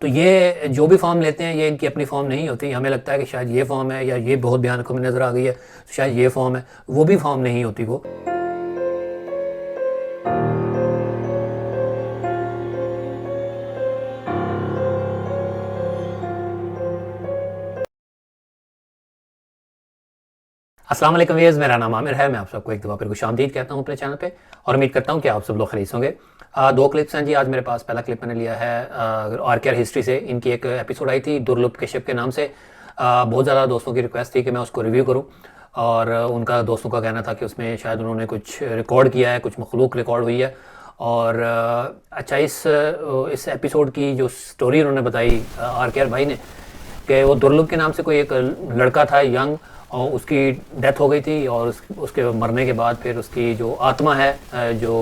तो ये जो भी फॉर्म लेते हैं ये इनकी अपनी फॉर्म नहीं होती। हमें लगता है कि शायद ये फॉर्म है या ये बहुत भयानक हमें नज़र आ गई है तो शायद ये फॉर्म है, वो भी फॉर्म नहीं होती वो। अस्सलाम वालेकुम व्यूअर्स, मेरा नाम आमिर है। मैं आप सबको एक दफ़ा फिर खुशामदीद कहता हूँ अपने चैनल पे और उम्मीद करता हूँ कि आप सब लोग खरीद होंगे। दो क्लिप्स हैं जी आज मेरे पास। पहला क्लिप मैंने लिया है आरकेआर हिस्ट्री से। इनकी एक एपिसोड आई थी दुर्लभ कश्यप के नाम से। बहुत ज़्यादा दोस्तों की रिक्वेस्ट थी कि मैं उसको रिव्यू करूँ और उनका दोस्तों का कहना था कि उसमें शायद उन्होंने कुछ रिकॉर्ड किया है, कुछ मखलूक रिकॉर्ड हुई है। और अच्छा, इस एपिसोड की जो स्टोरी उन्होंने बताई आरकेआर भाई ने कि वो दुर्लभ के नाम से कोई एक लड़का था यंग, और उसकी डेथ हो गई थी और उसके मरने के बाद फिर उसकी जो आत्मा है, जो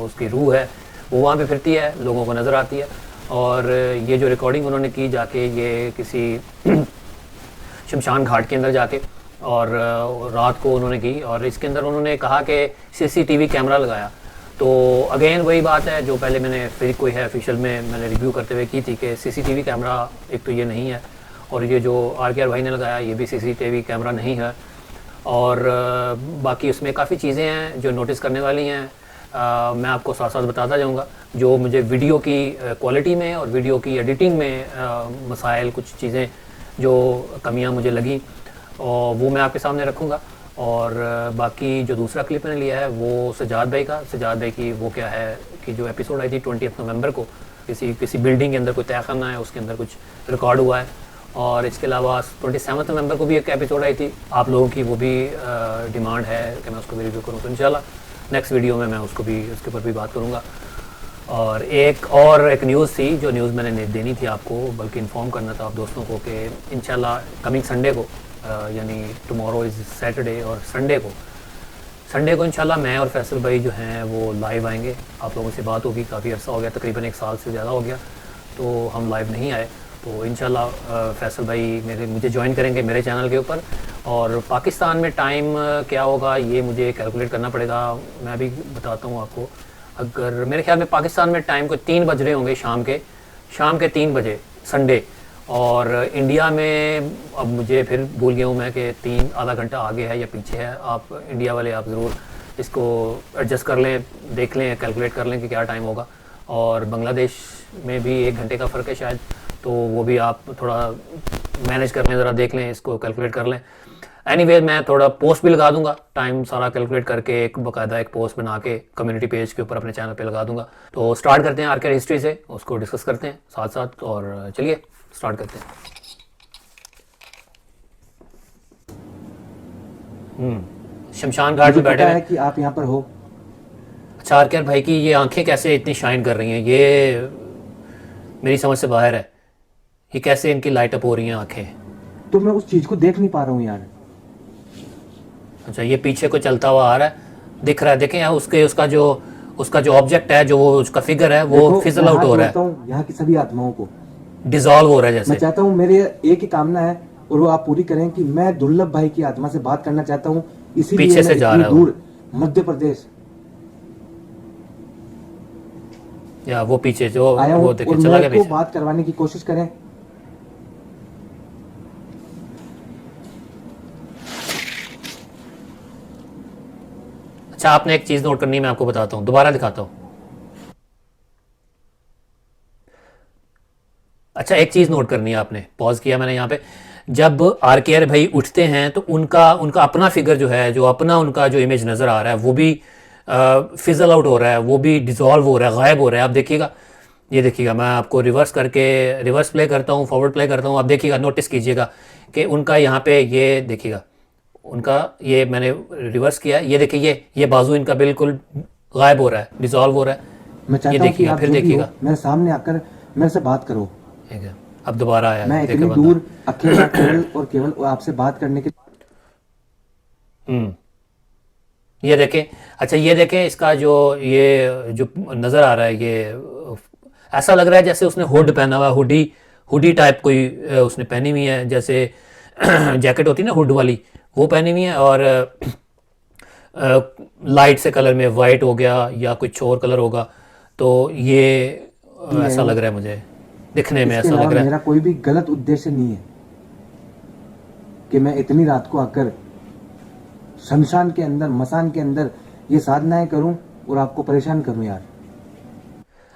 उसकी रूह है, वो वहाँ पे फिरती है, लोगों को नज़र आती है। और ये जो रिकॉर्डिंग उन्होंने की जाके ये किसी शमशान घाट के अंदर जाके, और रात को उन्होंने की, और इसके अंदर उन्होंने कहा कि सीसीटीवी कैमरा लगाया। तो अगेन वही बात है जो पहले मैंने फिर कोई है ऑफिशियल में मैंने रिव्यू करते हुए की थी कि सीसीटीवी कैमरा एक तो ये नहीं है, और ये जो आरकेआर भाई ने लगाया ये भी सीसीटीवी कैमरा नहीं है। और बाकी उसमें काफ़ी चीज़ें हैं जो नोटिस करने वाली हैं। मैं आपको साथ साथ बताता जाऊंगा जो मुझे वीडियो की क्वालिटी में और वीडियो की एडिटिंग में मसाइल, कुछ चीज़ें जो कमियां मुझे लगी, और वो मैं आपके सामने रखूँगा। और बाकी जो दूसरा क्लिप मैंने लिया है वो सजाद भाई का। सजाद भाई की वो क्या है कि जो एपिसोड आई थी 20 नवंबर को, किसी बिल्डिंग के अंदर कोई तहखाना है, उसके अंदर कुछ रिकॉर्ड हुआ है। और इसके अलावा 27 नवंबर को भी एक एपिसोड आई थी आप लोगों की, वो भी डिमांड है कि मैं उसको भी रिव्यू करूँ। तो इंशाल्लाह नेक्स्ट वीडियो में मैं उसके ऊपर भी बात करूँगा। और एक न्यूज़ थी जो न्यूज़ मैंने देनी थी आपको, बल्कि इन्फॉर्म करना था आप दोस्तों को कि इंशाल्लाह कमिंग संडे को, यानी टुमारो इज़ सैटरडे, और संडे को इंशाल्लाह मैं और फैसल भाई जो हैं वो लाइव आएंगे। आप लोगों से बात होगी, काफ़ी अर्सा हो गया, तकरीबन 1 साल से ज़्यादा हो गया तो हम लाइव नहीं आए। तो इंशाल्लाह फैसल भाई मुझे ज्वाइन करेंगे मेरे चैनल के ऊपर। और पाकिस्तान में टाइम क्या होगा ये मुझे कैलकुलेट करना पड़ेगा, मैं भी बताता हूँ आपको। अगर मेरे ख्याल में पाकिस्तान में टाइम को 3 बज रहे होंगे, शाम के 3 बजे संडे। और इंडिया में अब मुझे फिर भूल गया हूँ मैं कि आधा घंटा आगे है या पीछे है। आप इंडिया वाले आप ज़रूर इसको एडजस्ट कर लें, देख लें, कैलकुलेट कर लें कि क्या टाइम होगा। और बांग्लादेश में भी 1 घंटे का फ़र्क है शायद, तो वो भी आप थोड़ा मैनेज कर लें, ज़रा देख लें, इसको कैलकुलेट कर लें। एनीवे मैं थोड़ा पोस्ट भी लगा दूंगा, टाइम सारा कैलकुलेट करके एक बाकायदा एक पोस्ट बना के कम्युनिटी पेज के ऊपर अपने चैनल पे लगा दूंगा। तो स्टार्ट करते हैं आरकेआर हिस्ट्री से, उसको डिस्कस करते हैं साथ साथ, और चलिए स्टार्ट करते हैं। शमशान घाट में बैठे पता है हैं। कि आप यहाँ पर हो। अच्छा, आरकेआर भाई की ये आंखें कैसे इतनी शाइन कर रही हैं, ये मेरी समझ से बाहर है। ये कैसे इनकी लाइट अप हो रही हैं आंखें। तो मैं उस चीज को देख नहीं पा रहा हूँ यार। अच्छा, ये पीछे को चलता हुआ आ रहा है, दिख रहा है। देखें यहाँ उसका जो ऑब्जेक्ट है, जो उसका फिगर है, वो देखो, फिजल मैं आउट हाथ हो रहा जोड़ता है, हूँ यहाँ की सभी आत्माओं को। डिजॉल्व हो रहा है मैं जैसे। चाहता हूँ, मेरे एक ही कामना है और वो आप पूरी करें कि मैं दुर्लभ भाई की आत्मा से बात करना चाहता हूँ। इसीलिए पीछे मैं से जा इतनी रहा है वो, दूर मध्य प्रदेश या वो पीछे जो आया हूँ वो देखे और चला गया मेरे को पीछे। बात करवाने की कोशिश करें। अच्छा, आपने एक चीज नोट करनी है, मैं आपको बताता हूँ, दोबारा दिखाता हूँ। अच्छा, एक चीज नोट करनी है आपने, पॉज किया मैंने यहाँ पे। जब आरकेआर भाई उठते हैं तो उनका उनका अपना फिगर जो है, जो अपना उनका जो इमेज नजर आ रहा है, वो भी फिजल आउट हो रहा है, वो भी डिजॉल्व हो रहा है, गायब हो रहा है। आप देखिएगा, ये देखिएगा, मैं आपको रिवर्स प्ले करता हूँ, फॉरवर्ड प्ले करता हूँ। आप देखिएगा, नोटिस कीजिएगा कि उनका यहाँ पे ये देखिएगा, उनका ये मैंने रिवर्स किया, ये देखिए, ये बाजू इनका बिल्कुल गायब हो रहा है, डिजॉल्व हो रहा है। मैं ये चाहता हूँ कि देखिएगा, आप फिर जो भी हो देखिएगा, मेरे सामने आकर मेरे से बात करो। ठीक है, अब दोबारा आया मैं है, इतनी देखिए बंदा। दूर अकेला केवल और केवल आपसे बात करने के। हम्म, ये देखें। अच्छा, ये देखें, इसका ये जो नज़र आ रहा है, ये ऐसा लग रहा है जैसे उसने हुड पहना हुआ, हुडी हुडी टाइप कोई उसने पहनी हुई है, जैसे जैकेट होती है ना हुड वाली, वो पहनी हुई है। और लाइट से कलर में वाइट हो गया या कुछ और कलर होगा, तो ये लिए ऐसा हूँ लग रहा है मुझे। दिखने में इसके ऐसा लग अलावा रहा है। मेरा कोई भी गलत उद्देश्य नहीं है कि मैं इतनी रात को आकर शमशान के अंदर, मसान के अंदर ये साधनाएं करूं और आपको परेशान करूं यार।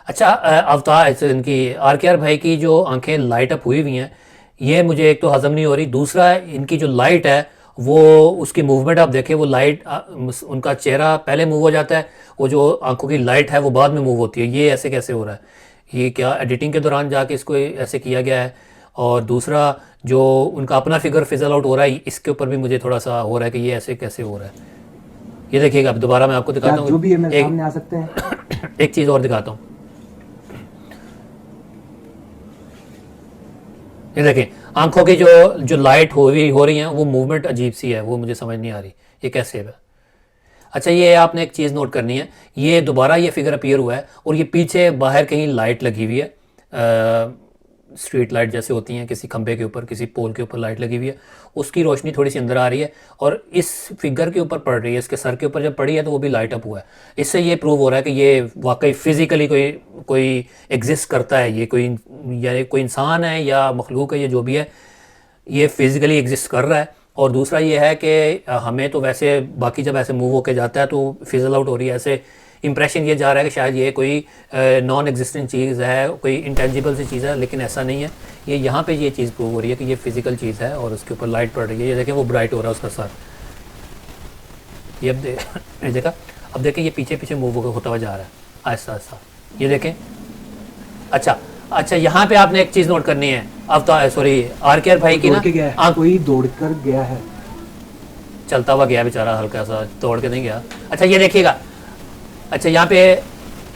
अच्छा, अवतार इनकी आरकेआर भाई की जो आंखें लाइट अप हुई हुई हैं, ये मुझे एक तो हजम नहीं हो रही। दूसरा, इनकी जो लाइट है वो, उसकी मूवमेंट आप देखें, वो लाइट उनका चेहरा पहले मूव हो जाता है, वो जो आंखों की लाइट है वो बाद में मूव होती है। ये ऐसे कैसे हो रहा है? ये क्या एडिटिंग के दौरान जाके इसको ऐसे किया गया है? और दूसरा, जो उनका अपना फिगर फिजल आउट हो रहा है, इसके ऊपर भी मुझे थोड़ा सा हो रहा है कि ये ऐसे कैसे हो रहा है। ये देखिएगा, अब दोबारा मैं आपको क्या दिखाता जो हूँ। भी है मेरे एक सामने आ सकते हैं? एक चीज़ और दिखाता हूँ। ये देखें, आंखों की जो जो लाइट हो रही है, वो मूवमेंट अजीब सी है, वो मुझे समझ नहीं आ रही ये कैसे है। अच्छा, ये आपने एक चीज़ नोट करनी है, ये दोबारा ये फिगर अपीयर हुआ है और ये पीछे बाहर कहीं लाइट लगी हुई है, स्ट्रीट लाइट जैसे होती हैं, किसी खंभे के ऊपर, किसी पोल के ऊपर लाइट लगी हुई है, उसकी रोशनी थोड़ी सी अंदर आ रही है और इस फिगर के ऊपर पड़ रही है। इसके सर के ऊपर जब पड़ी है तो वो भी लाइट अप हुआ है। इससे ये प्रूव हो रहा है कि ये वाकई फिजिकली कोई कोई एग्जिस्ट करता है, ये कोई, या ये कोई इंसान है या मखलूक है, ये जो भी है, ये फिजिकली एग्जिस्ट कर रहा है। और दूसरा ये है कि हमें तो वैसे बाकी जब ऐसे मूव होके जाता है तो फिजल आउट हो रही है, ऐसे इंप्रेशन ये जा रहा है कि शायद ये कोई नॉन एग्जिस्टेंट चीज़ है, कोई इंटेंजिबल सी चीज़ है, लेकिन ऐसा नहीं है। ये यहाँ पे ये चीज़ प्रूव हो रही है कि ये फिजिकल चीज़ है और उसके ऊपर लाइट पड़ रही है। ये देखें, वो ब्राइट हो रहा है उसका सर। ये अब ये देखा, अब देखें ये पीछे पीछे मूव होता हुआ जा रहा है आहिस्ता आहिस्ता। ये देखें। अच्छा, यहाँ पे आपने एक चीज़ नोट करनी है, अब तो सॉरी आरकेआर भाई की ना आंख, कोई दौड़ कर गया है, चलता हुआ गया बेचारा, हल्का सा दौड़ के नहीं गया। अच्छा, ये देखिएगा। अच्छा, यहाँ पे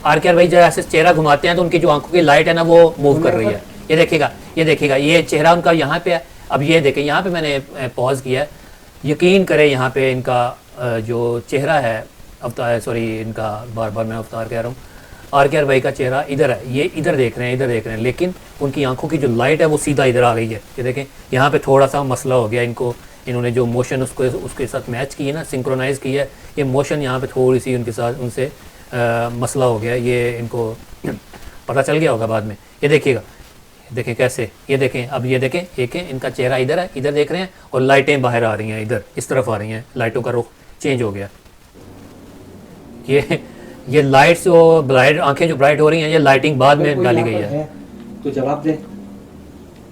आरकेआर भाई जब ऐसे चेहरा घुमाते हैं तो उनकी जो आंखों की लाइट है ना वो मूव कर रही है। ये देखिएगा, ये चेहरा उनका यहाँ पे है। अब ये देखें, यहाँ पे मैंने पॉज किया है, यकीन करें यहाँ पे इनका जो चेहरा है, अवतार सॉरी इनका बार बार मैं अवतार कह रहा हूँ, आरकेआर भाई का चेहरा इधर है, ये इधर देख रहे हैं, लेकिन उनकी आंखों की जो लाइट है वो सीधा इधर आ गई है। ये देखें, यहाँ पे थोड़ा सा मसला हो गया इनको, इन्होंने जो मोशन उसके साथ मैच की है ना, सिंक्रोनाइज़ की है, ये मोशन यहाँ पे थोड़ी सी उनके साथ उनसे मसला हो गया, ये इनको पता चल गया होगा बाद में। ये देखिएगा, देखें कैसे, ये देखें, अब ये देखें, एक है इनका चेहरा इधर है, इधर देख रहे हैं और लाइटें बाहर आ रही हैं, इधर इस तरफ आ रही हैं, लाइटों का रुख चेंज हो गया। ये लाइट्स जो ब्राइट, आंखें जो ब्राइट हो रही हैं, ये लाइटिंग बाद में डाली गई है। तो जवाब दे।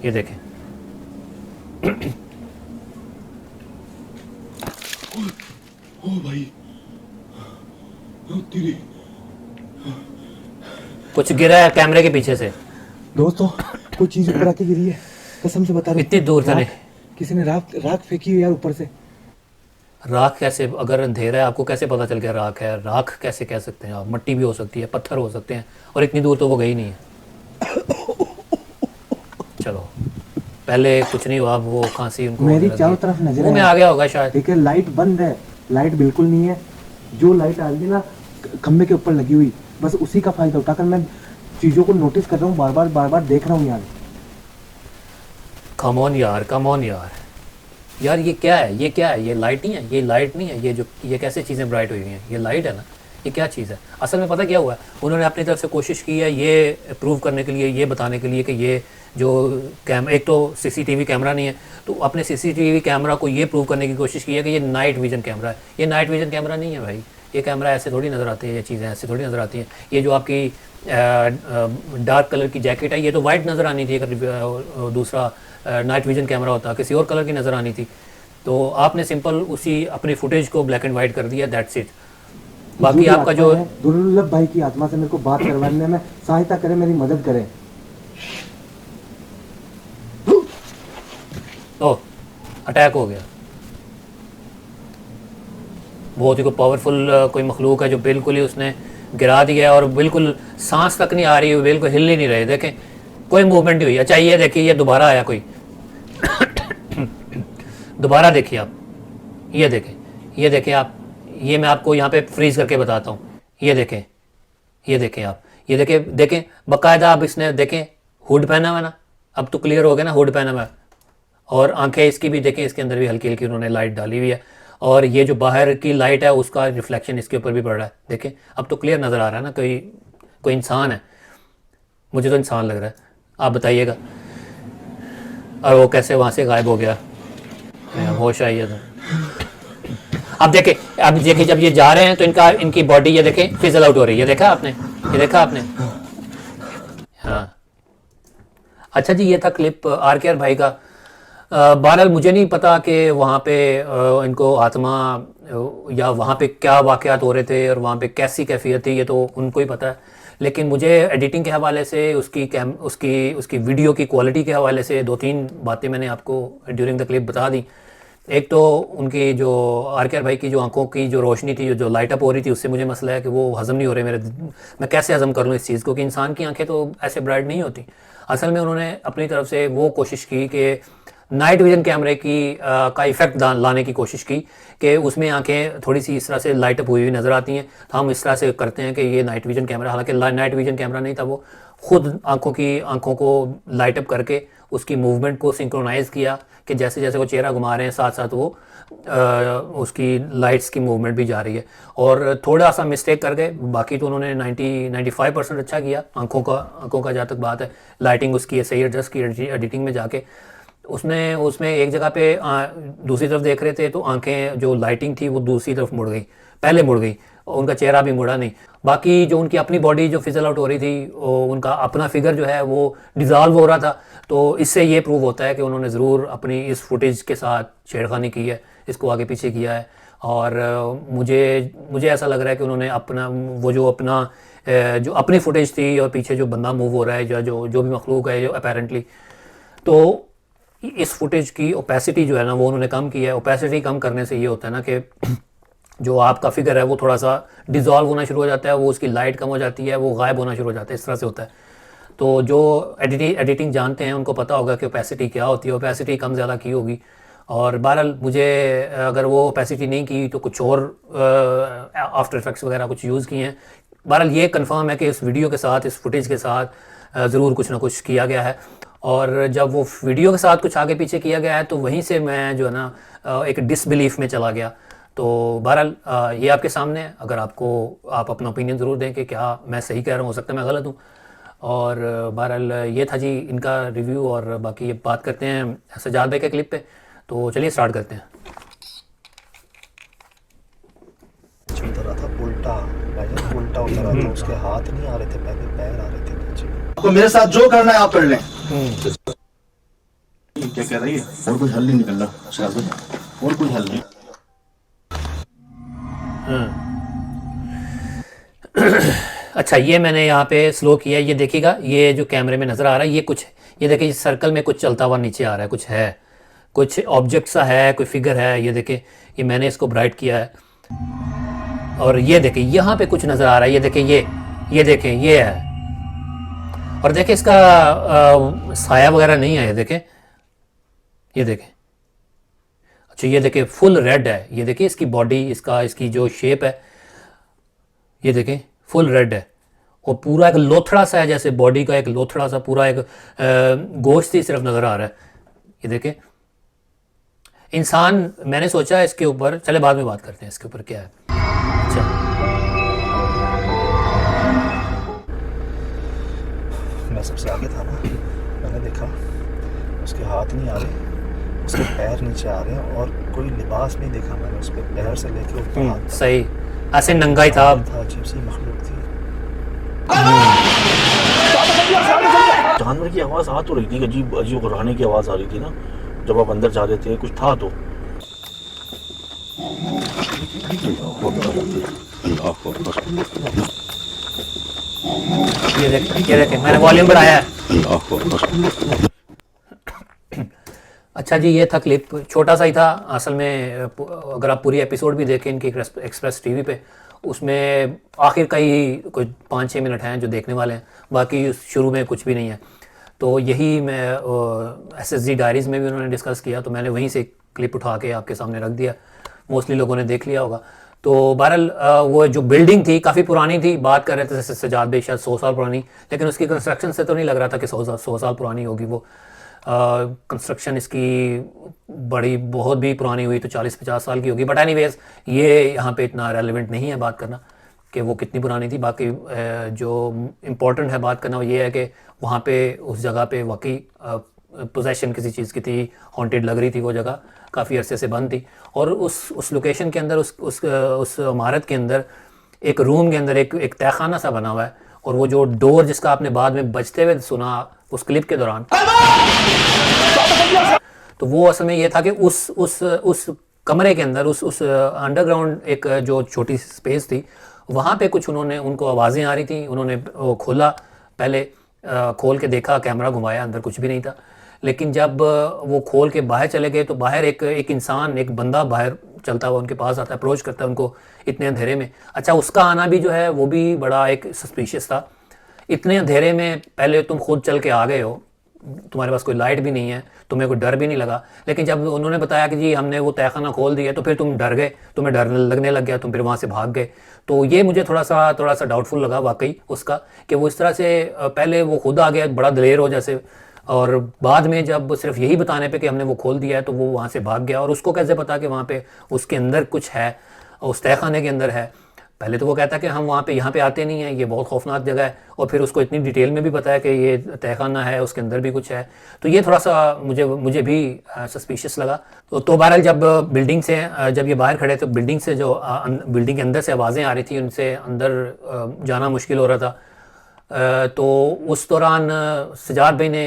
ये देखें, ओ भाई, ओ तेरी कुछ गिरा है कैमरे के पीछे से, दोस्तों कोई चीज ऊपर आके गिरी है, कसम से बता रहा हूं। इतनी दूर से नहीं। किसी ने राख फेंकी है यार ऊपर से। राख कैसे, अगर अंधेरा है आपको कैसे पता चल गया राख है? राख कैसे कह सकते हैं आप? मट्टी भी हो सकती है, पत्थर हो सकते हैं, और इतनी दूर तो वो गई नहीं है। चलो, पहले कुछ नहीं हुआ, वो खांसी उनको मेरी चारों तरफ नजर में आ गया होगा शायद। ठीक है, लाइट बंद है, लाइट बिल्कुल नहीं है। जो लाइट आ रही है ना खंबे के ऊपर लगी हुई, बस उसी का फायदा उठाकर मैं चीजों को नोटिस कर रहा हूँ, बार बार देख रहा हूँ यार। कम ऑन यार, यार ये क्या है? ये लाइट नहीं है, ये लाइट नहीं है, ये कैसे चीज़ें ब्राइट हुई हुई हैं? ये लाइट है ना, ये क्या चीज़ है? असल में पता क्या हुआ है, उन्होंने अपनी तरफ से कोशिश की है ये प्रूव करने के लिए, ये बताने के लिए कि ये जो एक तो सीसीटीवी कैमरा नहीं है, तो अपने सीसीटीवी कैमरा को ये प्रूव करने की कोशिश की है कि ये नाइट विजन कैमरा है। ये नाइट विजन कैमरा नहीं है भाई, ये कैमरा ऐसे थोड़ी नज़र आती है, ये चीज़ें ऐसे थोड़ी नज़र आती हैं। ये जो आपकी डार्क कलर की जैकेट है, ये तो वाइट नज़र आनी थी, अगर दूसरा नाइट विजन कैमरा होता किसी और कलर की नज़र आनी थी। तो आपने सिंपल उसी अपनी फुटेज को ब्लैक एंड वाइट कर दिया, दैट्स इट। बाकी आपका जो दुर्लभ भाई की आत्मा से मेरे को बात करवाने में सहायता करें, मेरी मदद करें। ओह, अटैक हो गया। बहुत ही कोई पावरफुल कोई मखलूक है जो बिल्कुल ही उसने गिरा दिया है और बिल्कुल सांस तक नहीं आ रही है, बिल्कुल हिल ही नहीं रहे। देखें, कोई मूवमेंट नहीं हुई। अच्छा, ये देखिए, ये दोबारा आया कोई दोबारा देखिए आप, ये देखें आप, ये मैं आपको यहाँ पे फ्रीज करके बताता हूँ। ये देखें आप, देखें बाकायदा। अब इसने देखें हुड पहना हुआ ना, अब तो क्लियर हो गया ना, हुड पहना हुआ, और आंखें इसकी भी देखें, इसके अंदर भी हल्की हल्की उन्होंने लाइट डाली हुई है, और ये जो बाहर की लाइट है उसका रिफ्लेक्शन इसके ऊपर भी पड़ रहा है। देखें, अब तो क्लियर नज़र आ रहा है ना, कोई इंसान है, मुझे तो इंसान लग रहा है। आप बताइएगा। और वो कैसे वहाँ से गायब हो गया, होश आई है तो। अब देखिए जब ये जा रहे हैं तो इनकी बॉडी ये देखें फिजल आउट हो रही है, देखा आपने, ये देखा आपने। हाँ अच्छा जी, ये था क्लिप आरकेआर भाई का। बहरहाल मुझे नहीं पता कि वहाँ पे इनको आत्मा या वहाँ पे क्या वाक़यात हो रहे थे और वहाँ पे कैसी कैफियत थी, ये तो उनको ही पता है। लेकिन मुझे एडिटिंग के हवाले से, उसकी वीडियो की क्वालिटी के हवाले से 2-3 बातें मैंने आपको ड्यूरिंग द क्लिप बता दी। एक तो उनकी जो आरकेआर भाई की जो आंखों की जो रोशनी थी, जो लाइट अप हो रही थी, उससे मुझे मसला है कि वो हज़म नहीं हो रहे मैं कैसे हज़म कर लूँ इस चीज़ को कि इंसान की आंखें तो ऐसे ब्राइट नहीं होती। असल में उन्होंने अपनी तरफ से वो कोशिश की कि नाइट विजन कैमरे का इफ़ेक्ट लाने की कोशिश की कि उसमें आंखें थोड़ी सी इस तरह से लाइट अप हुई हुई नज़र आती हैं। तो हम इस तरह से करते हैं कि ये नाइट विजन कैमरा, हालांकि नाइट विजन कैमरा नहीं था, वो खुद आंखों को लाइट अप करके उसकी मूवमेंट को सिंक्रोनाइज़ किया कि जैसे जैसे वो चेहरा घुमा रहे हैं साथ साथ वो उसकी लाइट्स की मूवमेंट भी जा रही है। और थोड़ा सा मिस्टेक कर गए, बाकी तो उन्होंने 95% अच्छा किया। आंखों का जहाँ तक बात है, लाइटिंग उसकी सही एडजस्ट की एडिटिंग में जाके। उसमें एक जगह पे दूसरी तरफ देख रहे थे तो आंखें जो लाइटिंग थी वो दूसरी तरफ मुड़ गई, पहले मुड़ गई, उनका चेहरा भी मुड़ा नहीं। बाकी जो उनकी अपनी बॉडी जो फिजल आउट हो रही थी, उनका अपना फिगर जो है वो डिज़ॉल्व हो रहा था। तो इससे ये प्रूव होता है कि उन्होंने ज़रूर अपनी इस फुटेज के साथ छेड़खानी की है, इसको आगे पीछे किया है। और मुझे ऐसा लग रहा है कि उन्होंने जो अपनी फुटेज थी और पीछे जो बंदा मूव हो रहा है, जो भी मखलूक है जो अपेरेंटली, तो इस फुटेज की ओपेसिटी जो है ना वो उन्होंने कम की है। ओपेसिटी कम करने से ये होता है ना कि जो आपका फिगर है वो थोड़ा सा डिज़ोल्व होना शुरू हो जाता है, वो उसकी लाइट कम हो जाती है, वो गायब होना शुरू हो जाता है, इस तरह से होता है। तो जो एडिटिंग जानते हैं उनको पता होगा कि ओपेसिटी क्या होती है, ओपेसिटी कम ज़्यादा की होगी। और बहरहाल मुझे अगर वो ओपेसिटी नहीं की तो कुछ और आफ्टर इफेक्ट्स वगैरह कुछ यूज़ किए हैं। बहरहाल ये कंफर्म है कि इस वीडियो के साथ, इस फुटेज के साथ ज़रूर कुछ ना कुछ किया गया है। और जब वो वीडियो के साथ कुछ आगे पीछे किया गया है तो वहीं से मैं जो है ना एक डिसबिलीफ में चला गया। तो बहरहाल ये आपके सामने है, अगर आप अपना ओपिनियन ज़रूर दें कि क्या मैं सही कह रहा हूँ, हो सकता है मैं गलत हूँ। और बहरहाल ये था जी इनका रिव्यू। और बाकी ये बात करते हैं सजाद भाई के क्लिप पे, तो चलिए स्टार्ट करते हैं। चलता रहा था उल्टा, भाईजान उल्टा होता रहा था, उसके हाथ नहीं आ रहे थे, पहले पैर आ रहे थे नीचे। आपको मेरे साथ जो करना है आप कर लें। क्या कह रही है? और कुछ हल नहीं निकल रहा शायद, और कुछ हल नहीं। अच्छा, ये मैंने यहाँ पे स्लो किया, ये देखिएगा, ये जो कैमरे में नज़र आ रहा है ये देखिए, इस सर्कल में कुछ चलता हुआ नीचे आ रहा है, कुछ ऑब्जेक्ट सा है, कोई फिगर है। ये देखिए, ये मैंने इसको ब्राइट किया है और ये देखिए यहाँ पे कुछ नज़र आ रहा है। ये देखिए, ये देखें, ये है। और देखिए इसका साया वगैरह नहीं है, ये देखें। अच्छा, ये देखिए फुल रेड है, ये देखिए इसकी बॉडी, इसकी जो शेप है, ये देखें फुल रेड है। और पूरा एक लोथड़ा सा है, जैसे बॉडी का एक लोथड़ा सा पूरा एक गोश्त ही सिर्फ नज़र आ रहा है। ये देखें इंसान, मैंने सोचा इसके ऊपर, चले बाद में बात करते हैं इसके ऊपर क्या है। अच्छा, मैं सबसे आगे था ना, मैंने देखा उसके हाथ नहीं आ रहे, उसके पैर नीचे आ रहे हैं और कोई लिबास नहीं देखा मैंने उस पर, पैर से लेके ऊपर हाथ तक। सही, ऐसे नंगा ही था। अजीब सी मखलूक थी। जानवर की आवाज आ तो रही थी, अजीब अजीब गुर्राने की आवाज आ रही थी ना जब आप अंदर जा रहे थे, कुछ था तो। ये देखें मैंने वॉल्यूम बढ़ाया है। अच्छा जी, ये था क्लिप, छोटा सा ही था असल में। अगर आप पूरी एपिसोड भी देखें इनकी एक्सप्रेस टीवी पे, उसमें आखिर का ही कुछ 5-6 मिनट हैं जो देखने वाले हैं, बाकी शुरू में कुछ भी नहीं है। तो यही मैं SSG डायरीज़ में भी उन्होंने डिस्कस किया, तो मैंने वहीं से क्लिप उठा के आपके सामने रख दिया। मोस्टली लोगों ने देख लिया होगा। तो बहरहाल वो जो बिल्डिंग थी काफ़ी पुरानी थी, बात कर रहे थे जैसे सजाद भाई शायद 100 साल पुरानी, लेकिन उसकी कंस्ट्रक्शन से तो नहीं लग रहा था कि 100 साल पुरानी होगी वो। कंस्ट्रक्शन इसकी बहुत भी पुरानी हुई तो 40-50 साल की होगी। बट एनीवेज ये यहाँ पे इतना रेलेवेंट नहीं है बात करना। कि वो कितनी पुरानी थी। बाकी जो इम्पोर्टेंट है बात करना वो ये है कि वहाँ पे उस जगह पे वाकई पोजेशन किसी चीज़ की थी, हॉन्टेड लग रही थी वो जगह, काफ़ी अरसे से बंद थी। और उस लोकेशन के अंदर उस इमारत के अंदर एक रूम के अंदर एक तहखाना सा बना हुआ है, और वो जो डोर जिसका आपने बाद में बजते हुए सुना उस क्लिप के दौरान, तो वो असल में ये था कि उस कमरे के अंदर उस अंडरग्राउंड एक जो छोटी स्पेस थी, वहाँ पे कुछ उनको आवाज़ें आ रही थी। उन्होंने वो खोला, पहले खोल के देखा, कैमरा घुमाया, अंदर कुछ भी नहीं था। लेकिन जब वो खोल के बाहर चले गए तो बाहर एक इंसान, एक बंदा बाहर चलता हुआ उनके पास आता है, अप्रोच करता है उनको इतने अंधेरे में। अच्छा, उसका आना भी जो है वो भी बड़ा एक सस्पिशियस था। इतने अंधेरे में पहले तुम खुद चल के आ गए हो, तुम्हारे पास कोई लाइट भी नहीं है, तुम्हें कोई डर भी नहीं लगा। लेकिन जब उन्होंने बताया कि जी हमने वो तहखाना खोल दिया, तो फिर तुम डर गए, तुम्हें डर लगने लग गया, तुम फिर वहाँ से भाग गए। तो ये मुझे थोड़ा सा डाउटफुल लगा वाकई उसका, कि वो इस तरह से पहले वो खुद आ गया बड़ा दलेर हो जैसे, और बाद में जब सिर्फ यही बताने पे कि हमने वो खोल दिया है तो वो वहाँ से भाग गया। और उसको कैसे पता कि वहाँ पे उसके अंदर कुछ है, उस तहखाने के अंदर है? पहले तो वो कहता कि हम वहाँ पे यहाँ पे आते नहीं हैं, ये बहुत खौफनाक जगह है, और फिर उसको इतनी डिटेल में भी बताया कि ये तहखाना है, उसके अंदर भी कुछ है। तो ये थोड़ा सा मुझे भी सस्पिशियस लगा। तो बहरहाल जब बिल्डिंग से जब ये बाहर खड़े तो बिल्डिंग से जो बिल्डिंग के अंदर से आवाज़ें आ रही थी, उनसे अंदर जाना मुश्किल हो रहा था। तो उस दौरान सजाद भाई ने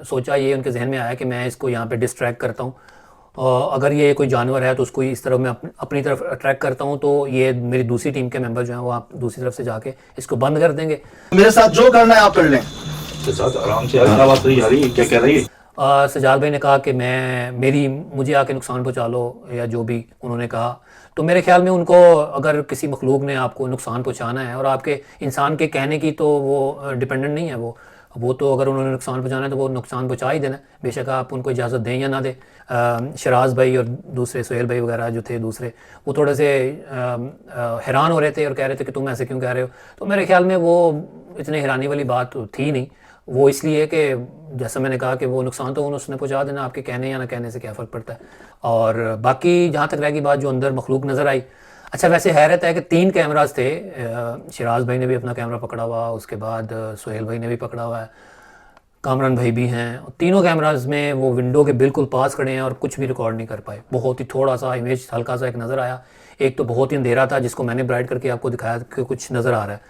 सोचा, ये उनके जहन में आया कि मैं इसको यहाँ पे डिस्ट्रैक्ट करता हूँ, और अगर ये कोई जानवर है तो उसको इस तरफ मैं अपनी तरफ अट्रैक्ट करता हूँ, तो ये मेरी दूसरी टीम के मेंबर जो हैं वो आप दूसरी तरफ से जाके इसको बंद कर देंगे। मेरे साथ जो करना है आप कर लें। आराम से यार, आवाज़ सही आ रही है, क्या कह रही है? सजाद भाई ने कहा कि मुझे आके नुकसान पहुँचा लो, या जो भी उन्होंने कहा। तो मेरे ख्याल में उनको, अगर किसी मखलूक ने आपको नुकसान पहुँचाना है, और आपके इंसान के कहने की तो वो डिपेंडेंट नहीं है, वो तो अगर उन्होंने नुकसान पहुँचाना है तो वो नुकसान पहुँचा ही देना, बेशक आप उनको इजाज़त दें या ना दें। शराज भाई और दूसरे सोहेल भाई वगैरह जो थे दूसरे, वो थोड़े से हैरान हो रहे थे और कह रहे थे कि तुम ऐसे क्यों कह रहे हो। तो मेरे ख्याल में वो इतनी हैरानी वाली बात थी नहीं, वो इसलिए कि जैसा मैंने कहा कि वो नुकसान तो उसने पहुँचा देना, आपके कहने या ना कहने से क्या फ़र्क पड़ता है। और बाकी जहाँ तक रहेगी बात जो अंदर मखलूक नज़र आई, अच्छा वैसे हैरत है कि 3 कैमराज थे। शराज भाई ने भी अपना कैमरा पकड़ा हुआ, उसके बाद सोहेल भाई ने भी पकड़ा हुआ है, कामरान भाई भी हैं। तीनों कैमराज में वो विंडो के बिल्कुल पास खड़े हैं और कुछ भी रिकॉर्ड नहीं कर पाए। बहुत ही थोड़ा सा इमेज हल्का सा एक नज़र आया। एक तो बहुत ही अंधेरा था जिसको मैंने ब्राइट करके आपको दिखाया कि कुछ नज़र आ रहा है,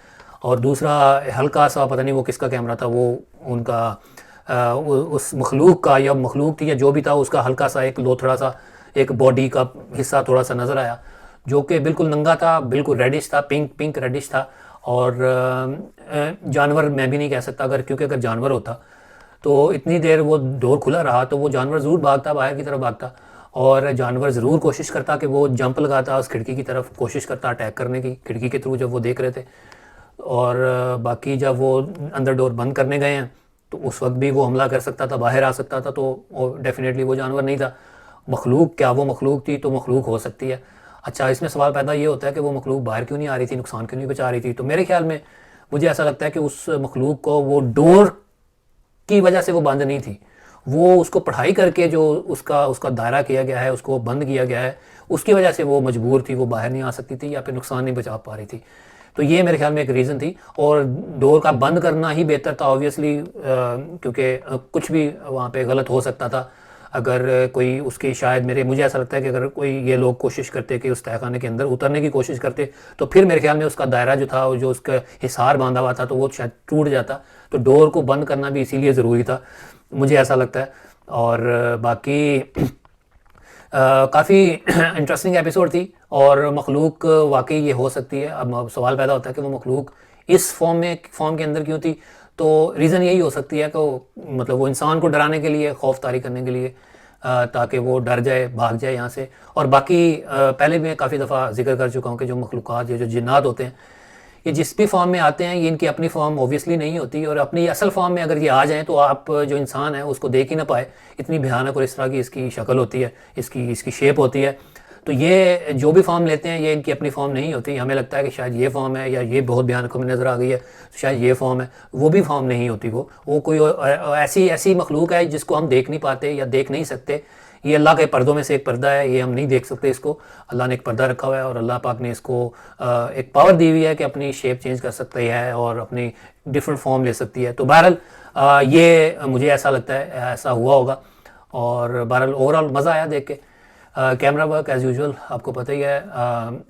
और दूसरा हल्का सा पता नहीं वो किसका कैमरा था, वो उनका उस मखलूक का या मखलूक थी या जो भी था, उसका हल्का सा एक लोथड़ा सा एक बॉडी का हिस्सा थोड़ा सा नज़र आया, जो कि बिल्कुल नंगा था, बिल्कुल रेडिश था, पिंक रेडिश था। और जानवर मैं भी नहीं कह सकता, क्योंकि अगर जानवर होता तो इतनी देर वो डोर खुला रहा तो वो जानवर ज़रूर भागता, बाहर की तरफ भागता, और जानवर ज़रूर कोशिश करता कि वो जंप लगाता उस खिड़की की तरफ, कोशिश करता अटैक करने की खिड़की के थ्रू जब वो देख रहे थे। और बाकी जब वो अंदर डोर बंद करने गए हैं तो उस वक्त भी वो हमला कर सकता था, बाहर आ सकता था, तो डेफिनेटली वो जानवर नहीं था। मखलूक, क्या वो मखलूक थी? तो मखलूक हो सकती है। अच्छा, इसमें सवाल पैदा ये होता है कि वो मखलूक बाहर क्यों नहीं आ रही थी, नुकसान क्यों नहीं बचा रही थी? तो मेरे ख्याल में मुझे ऐसा लगता है कि उस मखलूक को वो डोर की वजह से वो बंद नहीं थी, वो उसको पढ़ाई करके जो उसका दायरा किया गया है, उसको बंद किया गया है, उसकी वजह से वो मजबूर थी, वो बाहर नहीं आ सकती थी या फिर नुकसान नहीं बचा पा रही थी। तो ये मेरे ख्याल में एक रीज़न थी। और डोर का बंद करना ही बेहतर था ऑब्वियसली, क्योंकि कुछ भी वहाँ पे गलत हो सकता था। अगर कोई उसकी शायद मुझे ऐसा लगता है कि अगर कोई ये लोग कोशिश करते कि उस तहखाने के अंदर उतरने की कोशिश करते, तो फिर मेरे ख्याल में उसका दायरा जो था, जो उसका हिसार बांधा हुआ था, तो वो शायद टूट जाता। तो डोर को बंद करना भी इसीलिए ज़रूरी था, मुझे ऐसा लगता है। और बाकी काफ़ी इंटरेस्टिंग एपिसोड थी, और मखलूक वाकई ये हो सकती है। अब सवाल पैदा होता है कि वो मखलूक इस फॉर्म के अंदर क्यों थी? तो रीज़न यही हो सकती है कि मतलब वो इंसान को डराने के लिए, खौफ तारी करने के लिए, ताकि वो डर जाए, भाग जाए यहाँ से। और बाकी पहले भी मैं काफ़ी दफ़ा जिक्र कर चुका हूँ कि जो मखलूक़ात या जो जिन्नात होते हैं, ये जिस भी फॉर्म में आते हैं, ये इनकी अपनी फॉर्म ऑब्वियसली नहीं होती, और अपनी असल फॉर्म में अगर ये आ जाएँ तो आप जो इंसान है उसको देख ही ना पाए, इतनी भयानक और इस तरह की इसकी शक्ल होती है, इसकी शेप होती है। तो ये जो भी फॉर्म लेते हैं ये इनकी अपनी फॉर्म नहीं होती। हमें लगता है कि शायद ये फॉर्म है, या ये बहुत भयानक हमें नज़र आ गई है तो शायद ये फॉर्म है, वो भी फॉर्म नहीं होती। वो कोई ऐसी मखलूक है जिसको हम देख नहीं पाते या देख नहीं सकते, ये अल्लाह के पर्दों में से एक पर्दा है, ये हम नहीं देख सकते इसको। अल्लाह ने एक पर्दा रखा हुआ है और अल्लाह पाक ने इसको एक पावर दी हुई है कि अपनी शेप चेंज कर सकती है और अपनी डिफरेंट फॉर्म ले सकती है। तो बहरहाल ये मुझे ऐसा लगता है ऐसा हुआ होगा और बहरहाल ओवरऑल मज़ा आया देख के। कैमरा वर्क एज़ यूजुअल आपको पता ही है,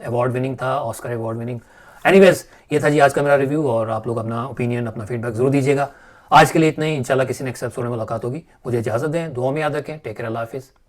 अवार्ड विनिंग था, ऑस्कर अवार्ड विनिंग। एनीवेज ये था जी आज का मेरा रिव्यू और आप लोग अपना ओपिनियन अपना फीडबैक ज़रूर दीजिएगा। आज के लिए इतना ही, इंशाल्लाह किसी नेक्स्ट एपिसोड में मुलाकात होगी। मुझे इजाज़त दें, दुआ में याद रखें। टेक केयर, अल्लाह हाफिज़।